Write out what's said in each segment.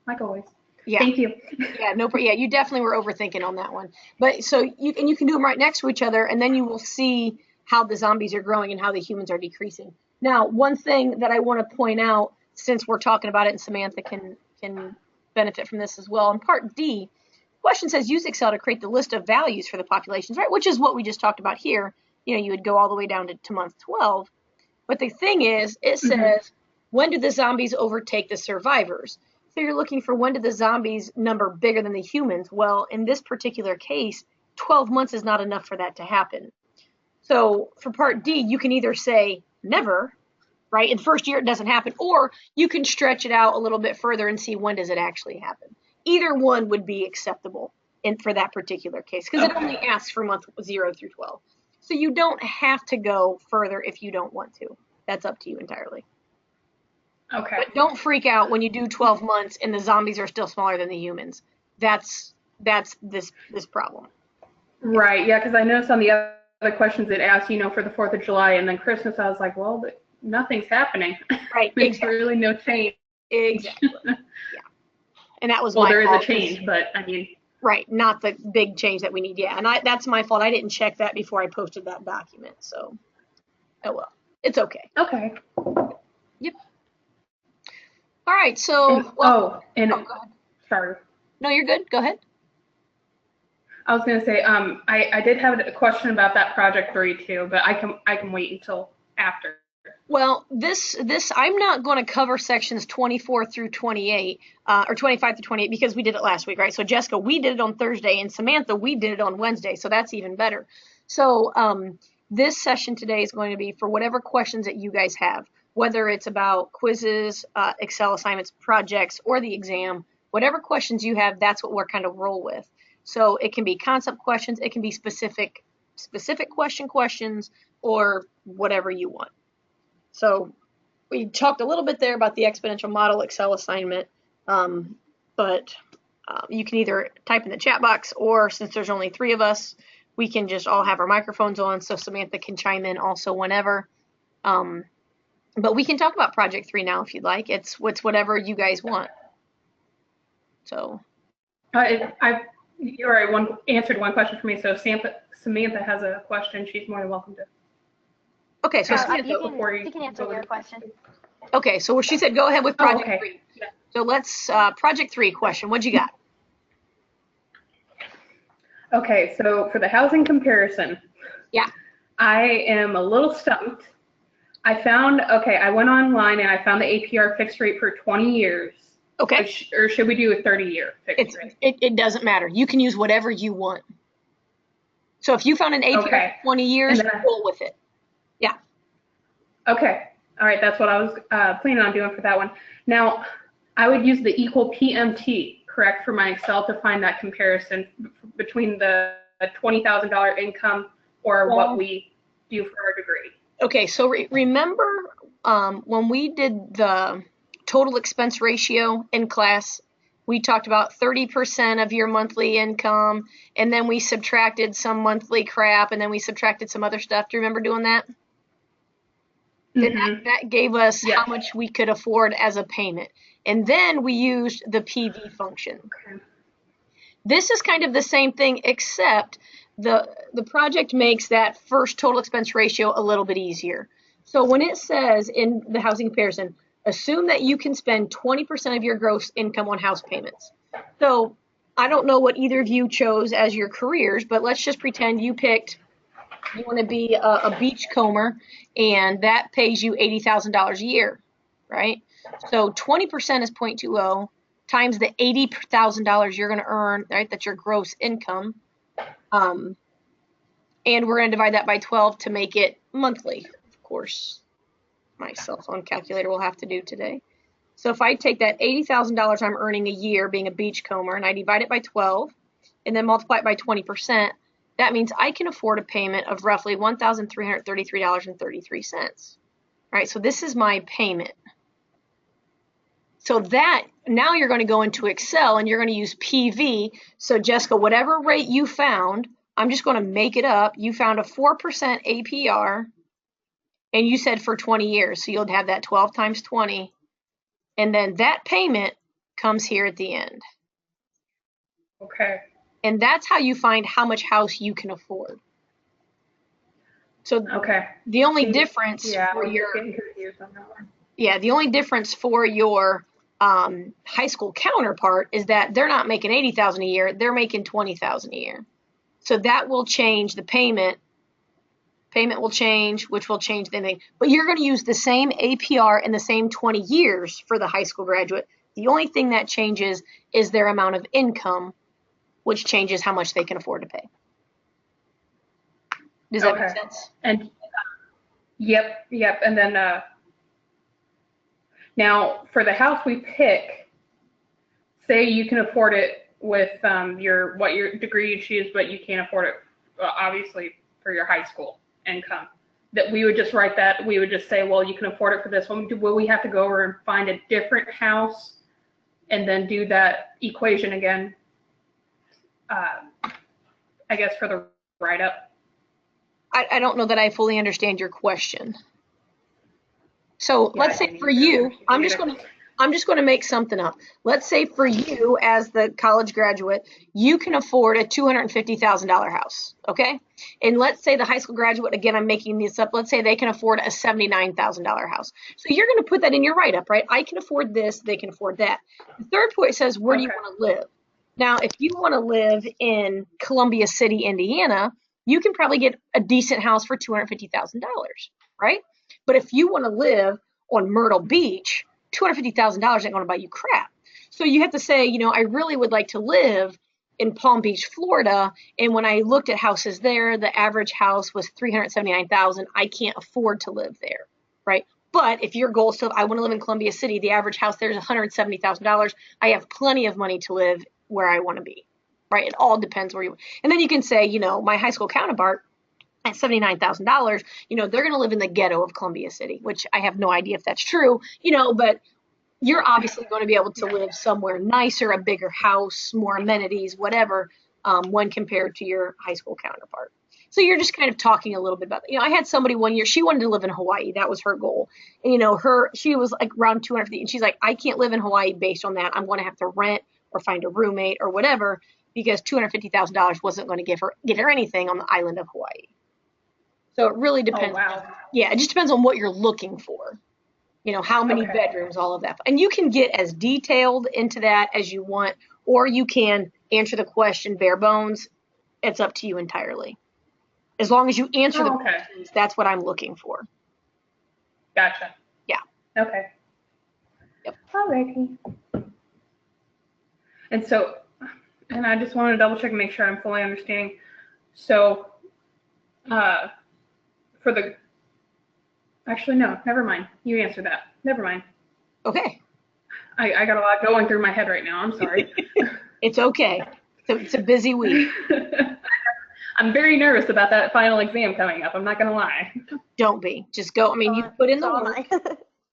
like always. Yeah. Thank you. Yeah, no, yeah, you definitely were overthinking on that one. But so you can do them right next to each other, and then you will see how the zombies are growing and how the humans are decreasing. Now, one thing that I want to point out, since we're talking about it, and Samantha can benefit from this as well. In part D, question says use Excel to create the list of values for the populations, right? Which is what we just talked about here. You would go all the way down to month 12. But the thing is, it says, when do the zombies overtake the survivors? So you're looking for when did the zombies number bigger than the humans? Well, in this particular case, 12 months is not enough for that to happen. So for part D, you can either say never, right? In the first year it doesn't happen, or you can stretch it out a little bit further and see when does it actually happen. Either one would be acceptable for that particular case, because it only asks for month 0 through 12. So you don't have to go further if you don't want to. That's up to you entirely. Okay. But don't freak out when you do 12 months and the zombies are still smaller than the humans. That's this problem. Right. Yeah, because I noticed on the other questions it asked, for the 4th of July and then Christmas, I was like, well, nothing's happening. Right. There's Exactly. really no change. Exactly. Yeah. And that was well, my there fault. Is a change, but I mean. Right. Not the big change that we need. Yeah. And that's my fault. I didn't check that before I posted that document. So, oh well. It's okay. Okay. Yep. All right. So. Go ahead. Sorry. No, you're good. Go ahead. I was going to say, I did have a question about that project 3 too, but I can wait until after. Well, this I'm not going to cover sections 24 through 28 or 25 through 28 because we did it last week, right? So Jessica, we did it on Thursday, and Samantha, we did it on Wednesday, so that's even better. So this session today is going to be for whatever questions that you guys have, whether it's about quizzes, Excel assignments, projects, or the exam. Whatever questions you have, that's what we're kind of roll with. So it can be concept questions, it can be specific questions, or whatever you want. So we talked a little bit there about the exponential model Excel assignment, but you can either type in the chat box, or since there's only 3 of us, we can just all have our microphones on, so Samantha can chime in also whenever. But we can talk about Project 3 now if you'd like. It's whatever you guys want. So. You already answered one question for me, so if Samantha has a question, she's more than welcome to. Okay, so you can answer your question. Okay, so she said go ahead with Project 3. Yeah. So let's, Project 3 question, what you got? Okay, so for the housing comparison. Yeah. I am a little stumped. I went online and I found the APR fixed rate for 20 years. Okay. Or should we do a 30-year fixed rate? It doesn't matter. You can use whatever you want. So if you found an APR for 20 years, roll with it. Yeah. Okay. All right. That's what I was planning on doing for that one. Now, I would use the equal PMT, correct, for my Excel to find that comparison between the $20,000 income or what we do for our degree. Okay. So remember when we did the total expense ratio in class, we talked about 30% of your monthly income, and then we subtracted some monthly crap, and then we subtracted some other stuff. Do you remember doing that? Mm-hmm. That gave us how much we could afford as a payment. And then we used the PV function. Okay. This is kind of the same thing, except the project makes that first total expense ratio a little bit easier. So when it says in the housing comparison, assume that you can spend 20% of your gross income on house payments. So I don't know what either of you chose as your careers, but let's just pretend you want to be a beachcomber, and that pays you $80,000 a year, right? So 20% is 0.20 times the $80,000 you're going to earn, right? That's your gross income. And we're going to divide that by 12 to make it monthly, of course. My cell phone calculator will have to do today. So if I take that $80,000 I'm earning a year being a beachcomber and I divide it by 12 and then multiply it by 20%, that means I can afford a payment of roughly $1,333.33. All right, so this is my payment. So that, now you're going to go into Excel and you're going to use PV. So Jessica, whatever rate you found, I'm just going to make it up. You found a 4% APR. And you said for 20 years, so you'll have that 12 times 20. And then that payment comes here at the end. Okay. And that's how you find how much house you can afford. So Okay. the only difference for your the only difference for your high school counterpart is that they're not making $80,000 a year, they're making $20,000 a year. So that will change the payment. Payment will change, which will change the thing. But you're going to use the same APR and the same 20 years for the high school graduate. The only thing that changes is their amount of income, which changes how much they can afford to pay. Does that make sense? And yep. And then now for the house we pick, say you can afford it with what your degree you choose, but you can't afford it obviously for your high school income. That we would just write that. We would just say, well, you can afford it for this one. Will we have to go over and find a different house and then do that equation again? I guess for the write-up. I don't know that I fully understand your question. So let's say for you, I'm just going to make something up. Let's say for you as the college graduate, you can afford a $250,000 house, okay? And let's say the high school graduate, again, I'm making this up. Let's say they can afford a $79,000 house. So you're going to put that in your write-up, right? I can afford this, they can afford that. The third point says, where do you want to live? Now, if you want to live in Columbia City, Indiana, you can probably get a decent house for $250,000, right? But if you want to live on Myrtle Beach, $250,000 ain't going to buy you crap. So you have to say, I really would like to live in Palm Beach, Florida. And when I looked at houses there, the average house was $379,000. I can't afford to live there, right? But if your goal is I want to live in Columbia City, the average house there is $170,000. I have plenty of money to live where I want to be, right? It all depends where you. And then you can say, my high school counterpart at $79,000, they're going to live in the ghetto of Columbia City, which I have no idea if that's true, but you're obviously going to be able to live somewhere nicer, a bigger house, more amenities, whatever, when compared to your high school counterpart. So you're just kind of talking a little bit about, I had somebody one year, she wanted to live in Hawaii. That was her goal. And, she was like around 250, and she's like, I can't live in Hawaii based on that. I'm going to have to rent or find a roommate or whatever, because $250,000 wasn't going to get her anything on the island of Hawaii. So it really depends. Oh, wow. Yeah, it just depends on what you're looking for. How many bedrooms, all of that. And you can get as detailed into that as you want, or you can answer the question bare bones. It's up to you entirely. As long as you answer the questions, that's what I'm looking for. Gotcha. Yeah. Okay. Yep. Alrighty. And I just want to double check and make sure I'm fully understanding. So, actually, no, never mind. You answered that. Never mind. Okay. I got a lot going through my head right now. I'm sorry. It's okay. It's a busy week. I'm very nervous about that final exam coming up. I'm not going to lie. Don't be. Just go. I mean, you put in the work.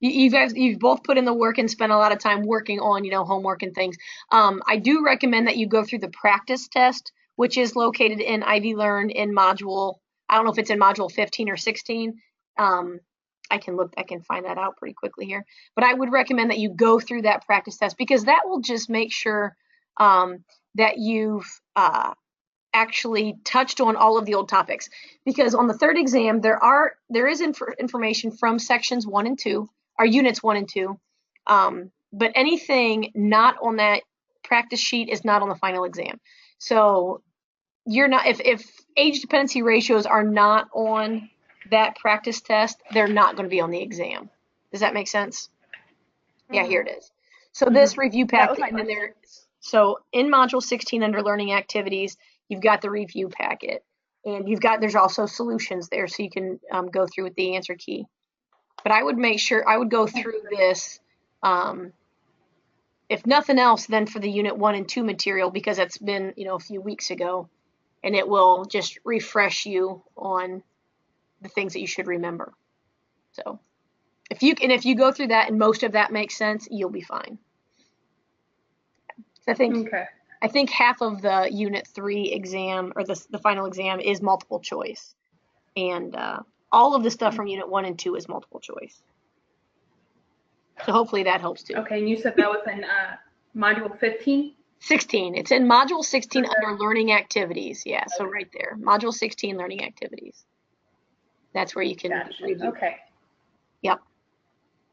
You've both put in the work and spent a lot of time working on, homework and things. I do recommend that you go through the practice test, which is located in Ivy Learn in module. I don't know if it's in module 15 or 16. I can find that out pretty quickly here. But I would recommend that you go through that practice test, because that will just make sure that you've actually touched on all of the old topics. Because on the third exam, there is information from sections 1 and 2, or units 1 and 2. But anything not on that practice sheet is not on the final exam. So you're not, if age dependency ratios are not on that practice test, they're not going to be on the exam. Does that make sense? Mm-hmm. Yeah, here it is. So this review packet, and there. So in module 16 under learning activities, you've got the review packet, and there's also solutions there, so you can go through with the answer key. But I would go through this, if nothing else, then for the unit 1 and 2 material, because it's been, a few weeks ago, and it will just refresh you on the things that you should remember. So if you go through that and most of that makes sense, you'll be fine. I think half of the unit 3 exam, or the final exam, is multiple choice, and all of the stuff from unit 1 and 2 is multiple choice. So hopefully that helps too. Okay, and you said that was in module 15? 16. It's in module 16 Okay. under learning activities. Yeah, so right there, module 16, learning activities. That's where you can review. Okay. Yep.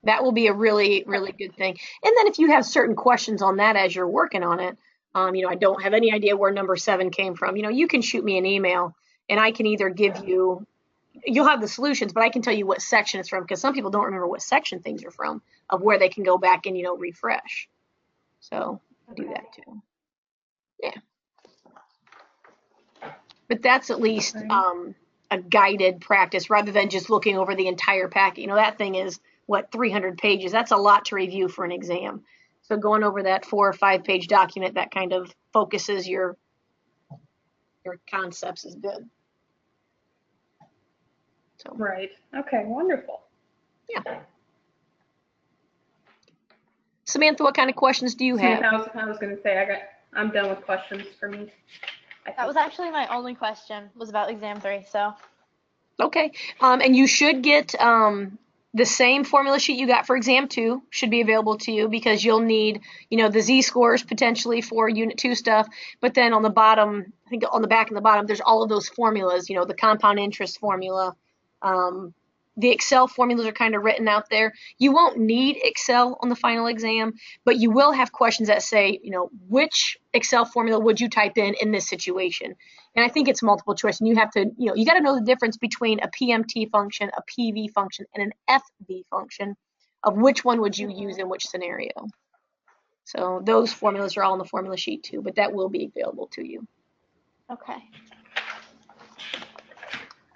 That will be a really, really good thing. And then if you have certain questions on that as you're working on it, I don't have any idea where number 7 came from. You can shoot me an email and I can either give you, you'll have the solutions, but I can tell you what section it's from, because some people don't remember what section things are from, of where they can go back and, refresh. So I'll do that too. Yeah. But that's at least a guided practice rather than just looking over the entire packet. That thing is, 300 pages. That's a lot to review for an exam. So going over that 4 or 5 page document that kind of focuses your concepts is good. So. Right. Okay, wonderful. Yeah. Samantha, what kind of questions do you have? I was going to say, I'm done with questions for me. That was actually my only question, was about exam 3, so. Okay. And you should get the same formula sheet you got for exam 2 should be available to you, because you'll need, the Z-scores potentially for unit 2 stuff. But then on the bottom, I think on the back and the bottom, there's all of those formulas, the compound interest formula. The Excel formulas are kind of written out there. You won't need Excel on the final exam, but you will have questions that say, which Excel formula would you type in this situation? And I think it's multiple choice, and you have to, you got to know the difference between a PMT function, a PV function, and an FV function, of which one would you use in which scenario. So those formulas are all on the formula sheet too, but that will be available to you. Okay.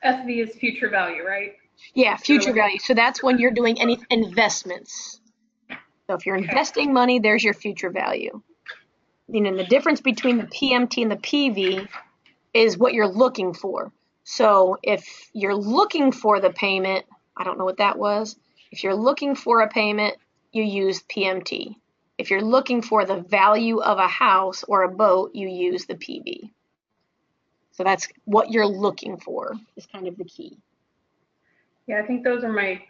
FV is future value, right? Yeah, future value. So that's when you're doing any investments. So if you're investing money, there's your future value. The difference between the PMT and the PV is what you're looking for. So if you're looking for the payment, I don't know what that was. If you're looking for a payment, you use PMT. If you're looking for the value of a house or a boat, you use the PV. So that's what you're looking for is kind of the key. Yeah, I think those are my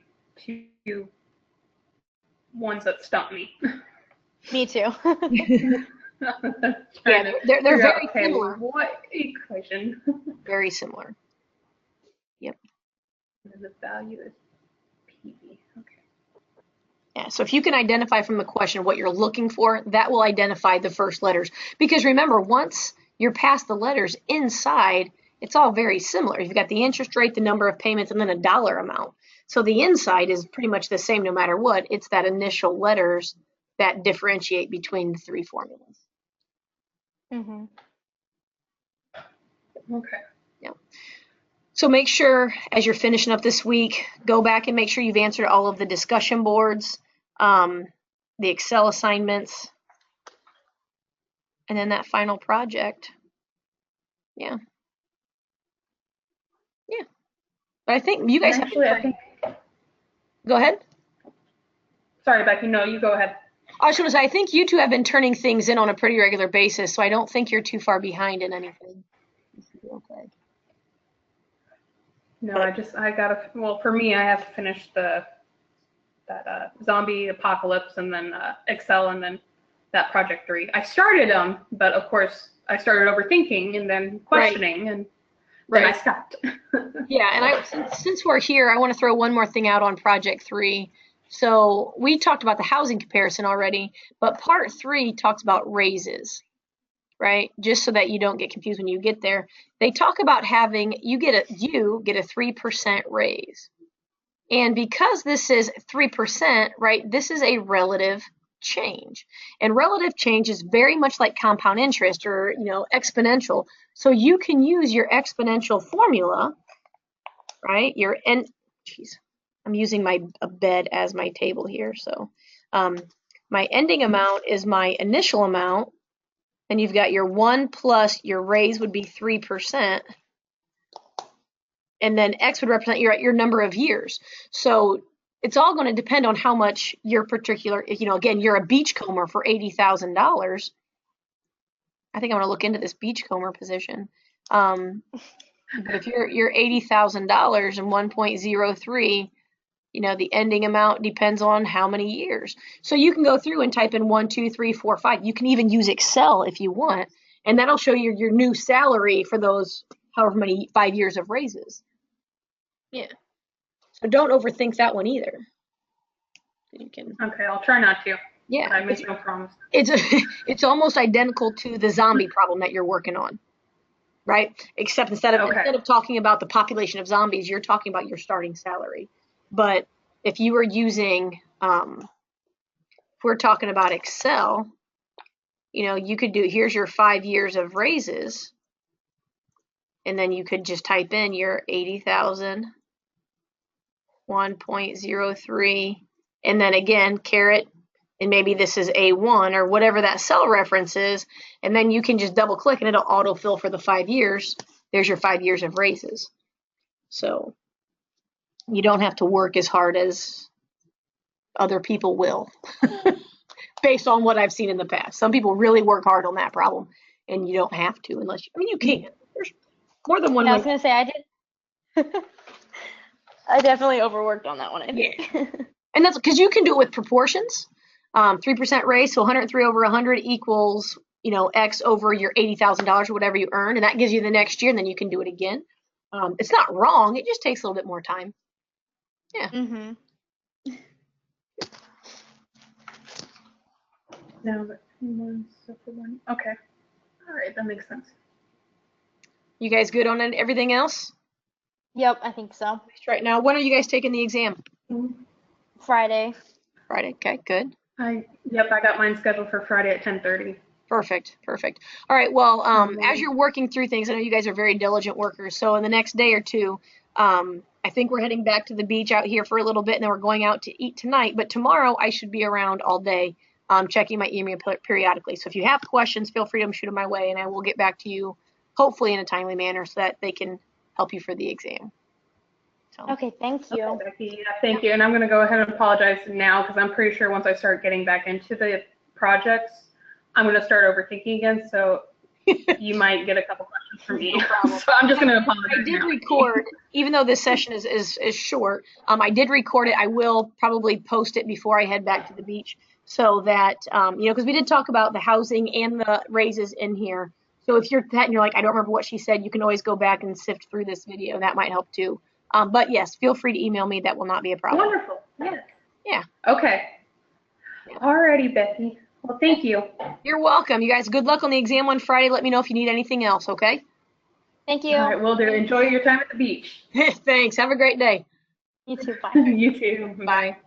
2 ones that stump me. Me too. Yeah, they're very similar. What equation? Very similar. Yep. And the value is PV. Okay. Yeah, so if you can identify from the question what you're looking for, that will identify the first letters. Because remember, once you're past the letters inside, it's all very similar. You've got the interest rate, the number of payments, and then a dollar amount. So the inside is pretty much the same no matter what. It's that initial letters that differentiate between the 3 formulas. Mm-hmm. Okay. Yeah. So make sure as you're finishing up this week, go back and make sure you've answered all of the discussion boards, the Excel assignments, and then that final project. Yeah. Yeah. But I think you guys Go ahead. Sorry, Becky. No, you go ahead. I was going to say, I think you two have been turning things in on a pretty regular basis, so I don't think you're too far behind in anything. Okay. No, for me, I have to finish that zombie apocalypse, and then Excel, and then that project 3. I started them, but of course I started overthinking and then questioning, and then I stopped. Yeah, and since we're here, I want to throw one more thing out on project 3. So we talked about the housing comparison already, but part 3 talks about raises, right? Just so that you don't get confused when you get there. They talk about you get a 3% raise. And because this is 3%, right, this is a relative change. And relative change is very much like compound interest or, exponential. So you can use your exponential formula, right? I'm using a bed as my table here. So my ending amount is my initial amount. And you've got your 1 plus your raise would be 3%. And then X would represent your number of years. So it's all going to depend on how much your particular, again, you're a beachcomber for $80,000. I think I'm going to look into this beachcomber position. But if you're $80,000 and 1.03, The ending amount depends on how many years. So you can go through and type in 1, 2, 3, 4, 5. You can even use Excel if you want, and that'll show you your new salary for those however many 5 years of raises. Yeah. So don't overthink that one either. You can. Okay, I'll try not to. Yeah. I make no promise. It's almost identical to the zombie problem that you're working on, right? Except instead of talking about the population of zombies, you're talking about your starting salary. But if you were using, if we're talking about Excel, you could do, here's your 5 years of raises, and then you could just type in your 80,000, 1.03, and then again, caret, and maybe this is A1 or whatever that cell reference is, and then you can just double click and it'll autofill for the 5 years. There's your 5 years of raises. So you don't have to work as hard as other people will, based on what I've seen in the past. Some people really work hard on that problem, and you don't have to unless you can. There's more than one way. I was going to say, I did. I definitely overworked on that one, I think. Yeah. And that's because you can do it with proportions. 3% raise, so 103 over 100 equals, X over your $80,000 or whatever you earn, and that gives you the next year, and then you can do it again. It's not wrong. It just takes a little bit more time. Yeah. Mm-hmm. No, but okay. All right, that makes sense. You guys good on everything else? Yep, I think so. Right now, when are you guys taking the exam? Friday. Friday. Okay, good. I got mine scheduled for Friday at 10:30. Perfect. All right, well, as you're working through things, I know you guys are very diligent workers, so in the next day or two, I think we're heading back to the beach out here for a little bit, and then we're going out to eat tonight, but tomorrow I should be around all day, checking my email periodically. So if you have questions, feel free to shoot them my way, and I will get back to you, hopefully in a timely manner, so that they can help you for the exam. So. Okay, thank you. Okay, Becky, yeah, thank you. And I'm going to go ahead and apologize now because I'm pretty sure once I start getting back into the projects, I'm going to start overthinking again. So you might get a couple questions from me. No so I'm just going to apologize. I did record, even though this session is short, I did record it. I will probably post it before I head back to the beach so that, because we did talk about the housing and the raises in here. So if you're that and you're like, I don't remember what she said, you can always go back and sift through this video. That might help too. But yes, feel free to email me. That will not be a problem. Wonderful. Yes. Yeah. Okay. Yeah. Alrighty, Becky. Well, thank you. You're welcome. You guys, good luck on the exam on Friday. Let me know if you need anything else, okay? Thank you. All right, will do. Enjoy your time at the beach. Thanks. Have a great day. You too. Bye. You too. Bye.